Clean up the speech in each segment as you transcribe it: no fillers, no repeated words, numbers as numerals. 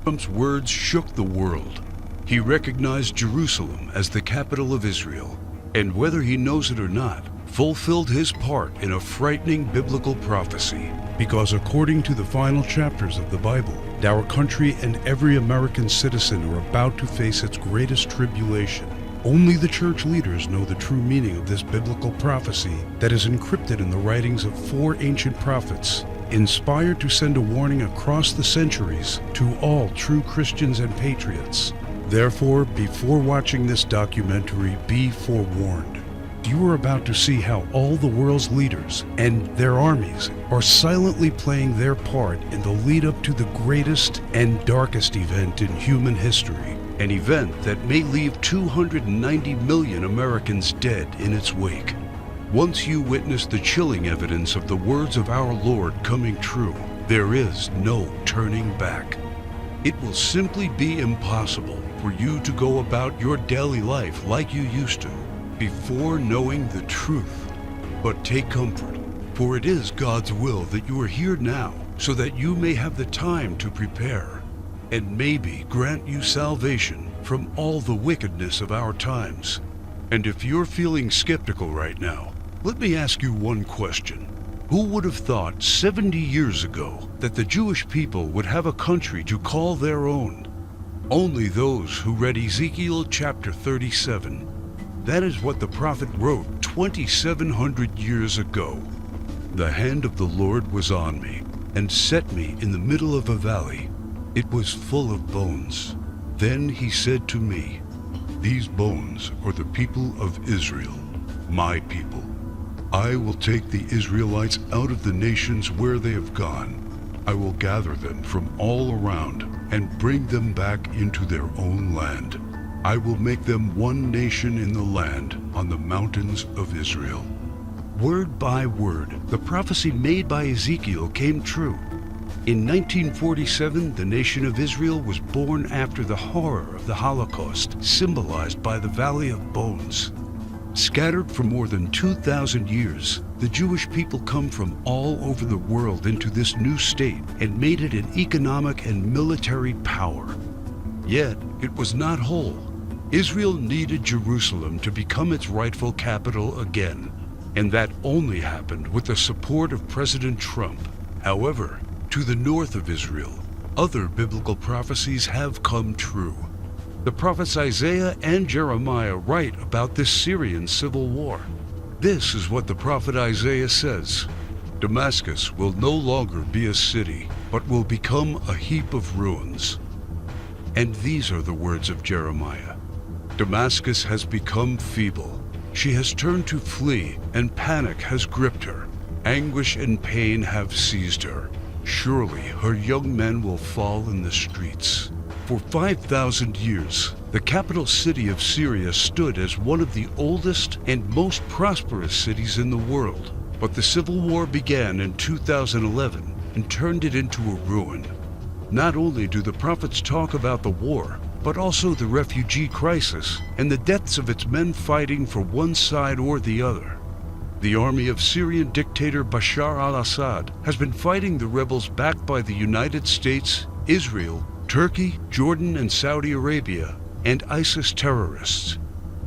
Trump's words shook the world. He recognized Jerusalem as the capital of Israel, and whether he knows it or not, fulfilled his part in a frightening biblical prophecy. Because according to the final chapters of the Bible, our country and every American citizen are about to face its greatest tribulation. Only the church leaders know the true meaning of this biblical prophecy that is encrypted in the writings of 4 ancient prophets, inspired to send a warning across the centuries to all true Christians and patriots. Therefore, before watching this documentary, be forewarned. You are about to see how all the world's leaders and their armies are silently playing their part in the lead up to the greatest and darkest event in human history. An event that may leave 290 million Americans dead in its wake. Once you witness the chilling evidence of the words of our Lord coming true, there is no turning back. It will simply be impossible for you to go about your daily life like you used to before knowing the truth. But take comfort, for it is God's will that you are here now so that you may have the time to prepare and maybe grant you salvation from all the wickedness of our times. And if you're feeling skeptical right now, let me ask you one question. Who would have thought 70 years ago that the Jewish people would have a country to call their own? Only those who read Ezekiel chapter 37. That is what the prophet wrote 2,700 years ago. The hand of the Lord was on me and set me in the middle of a valley. It was full of bones. Then he said to me, "These bones are the people of Israel, my people. I will take the Israelites out of the nations where they have gone. I will gather them from all around and bring them back into their own land. I will make them one nation in the land on the mountains of Israel." Word by word, the prophecy made by Ezekiel came true. In 1947, the nation of Israel was born after the horror of the Holocaust, symbolized by the Valley of Bones. Scattered for more than 2,000 years, the Jewish people come from all over the world into this new state and made it an economic and military power. Yet, it was not whole. Israel needed Jerusalem to become its rightful capital again, and that only happened with the support of President Trump. However, to the north of Israel, other biblical prophecies have come true. The prophets Isaiah and Jeremiah write about this Syrian civil war. This is what the prophet Isaiah says: "Damascus will no longer be a city, but will become a heap of ruins." And these are the words of Jeremiah: "Damascus has become feeble. She has turned to flee, and panic has gripped her. Anguish and pain have seized her. Surely her young men will fall in the streets." For 5,000 years, the capital city of Syria stood as one of the oldest and most prosperous cities in the world. But the civil war began in 2011 and turned it into a ruin. Not only do the prophets talk about the war, but also the refugee crisis and the deaths of its men fighting for one side or the other. The army of Syrian dictator Bashar al-Assad has been fighting the rebels backed by the United States, Israel, Turkey, Jordan, and Saudi Arabia, and ISIS terrorists.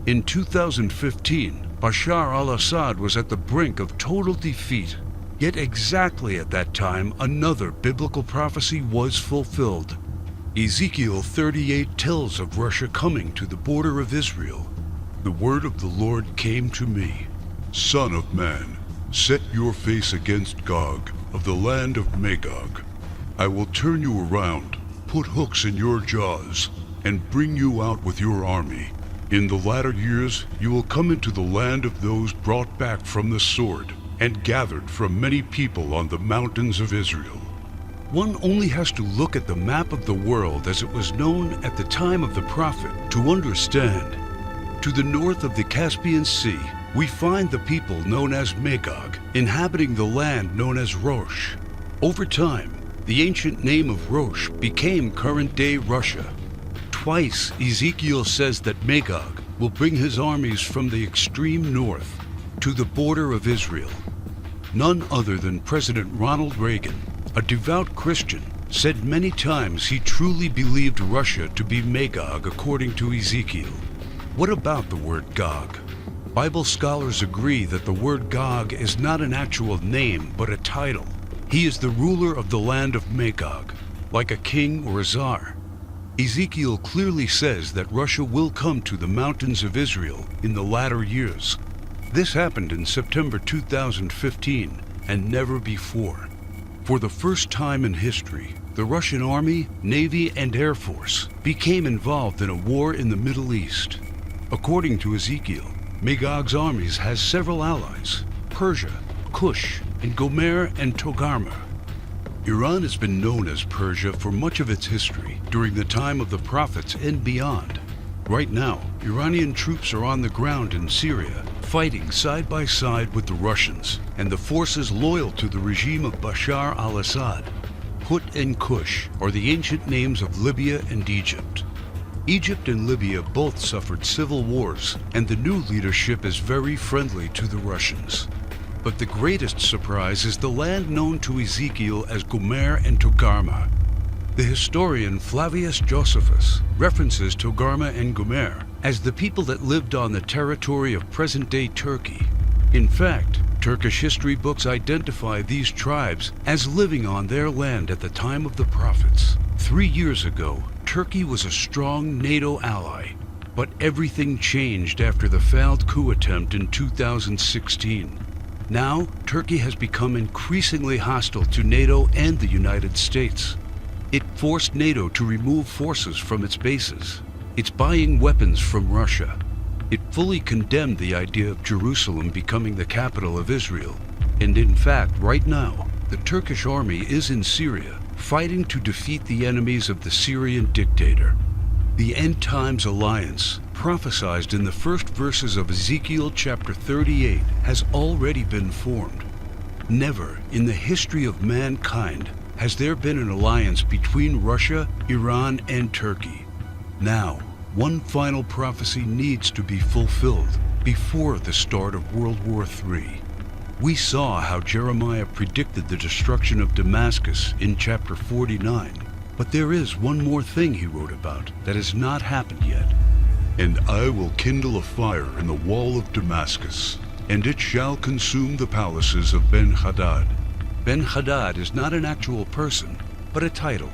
In 2015, Bashar al-Assad was at the brink of total defeat. Yet exactly at that time, another biblical prophecy was fulfilled. Ezekiel 38 tells of Russia coming to the border of Israel. The word of the Lord came to me: "Son of man, set your face against Gog of the land of Magog. I will turn you around, put hooks in your jaws, and bring you out with your army. In the latter years you will come into the land of those brought back from the sword and gathered from many people on the mountains of Israel." One only has to look at the map of the world as it was known at the time of the prophet to understand. To the north of the Caspian Sea, we find the people known as Magog, inhabiting the land known as Rosh. Over time, the ancient name of Rosh became current-day Russia. Twice, Ezekiel says that Magog will bring his armies from the extreme north to the border of Israel. None other than President Ronald Reagan, a devout Christian, said many times he truly believed Russia to be Magog according to Ezekiel. What about the word Gog? Bible scholars agree that the word Gog is not an actual name, but a title. He is the ruler of the land of Magog, like a king or a czar. Ezekiel clearly says that Russia will come to the mountains of Israel in the latter years. This happened in September 2015 and never before. For the first time in history, the Russian Army, Navy, and Air Force became involved in a war in the Middle East. According to Ezekiel, Magog's armies has several allies: Persia, Cush, and Gomer and Togarmah. Iran has been known as Persia for much of its history during the time of the prophets and beyond. Right now, Iranian troops are on the ground in Syria, fighting side by side with the Russians and the forces loyal to the regime of Bashar al-Assad. Put and Cush are the ancient names of Libya and Egypt. Egypt and Libya both suffered civil wars, and the new leadership is very friendly to the Russians. But the greatest surprise is the land known to Ezekiel as Gomer and Togarmah. The historian Flavius Josephus references Togarmah and Gomer as the people that lived on the territory of present-day Turkey. In fact, Turkish history books identify these tribes as living on their land at the time of the prophets. 3 years ago, Turkey was a strong NATO ally, but everything changed after the failed coup attempt in 2016. Now, Turkey has become increasingly hostile to NATO and the United States. It forced NATO to remove forces from its bases. It's buying weapons from Russia. It fully condemned the idea of Jerusalem becoming the capital of Israel. And in fact, right now, the Turkish army is in Syria, fighting to defeat the enemies of the Syrian dictator. The End Times Alliance, prophesied in the first verses of Ezekiel chapter 38, has already been formed. Never in the history of mankind has there been an alliance between Russia, Iran, and Turkey. Now, one final prophecy needs to be fulfilled before the start of World War III. We saw how Jeremiah predicted the destruction of Damascus in chapter 49, but there is one more thing he wrote about that has not happened yet. And I will kindle a fire in the wall of Damascus, and it shall consume the palaces of Ben-Hadad. Ben-Hadad is not an actual person, but a title.